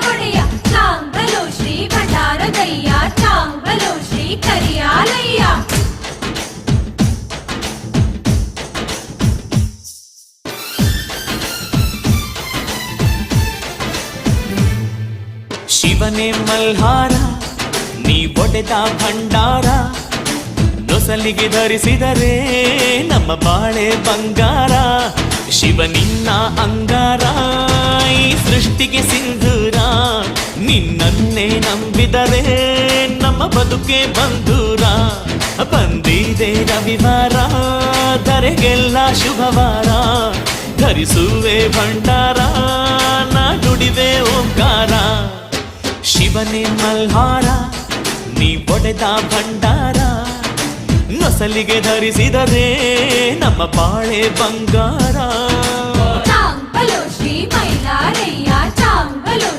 ಒಡೆಯ ಚಾಂಗಲು ಶ್ರೀ ಭಂಡಾರಗಯ್ಯ ಚಾಂಗಲು ಶ್ರೀ ಕರಿಯಾಲಯ್ಯ. ಶಿವನೇ ಮಲ್ಹಾರ ನೀ ಒಡೆದ ಭಂಡಾರ, ನೊಸಲಿಗೆ ಧರಿಸಿದರೆ ನಮ್ಮ ಬಾಳೆ ಬಂಗಾರ. ಶಿವ ನಿನ್ನ ಅಂಗಾರ ಈ ಸೃಷ್ಟಿಗೆ ಸಿಂಧೂರ, ನಿನ್ನನ್ನೇ ನಂಬಿದರೆ ನಮ್ಮ ಬದುಕೆ ಬಂಧೂರ. ಬಂದಿದೆ ರವಿವಾರ ಧರೆಗೆಲ್ಲ ಶುಭವಾರ, ಧರಿಸುವೆ ಭಂಡಾರ ನಾ ನುಡಿವೆ ಓಂಕಾರ. ಶಿವನೇ ಮಲ್ಹಾರ ನೀ ಒಡೆದ ಭಂಡಾರ, ನೊಸಲಿಗೆ ಧರಿಸಿದರೆ ನಮ್ಮ ಬಾಳೆ ಬಂಗಾರ.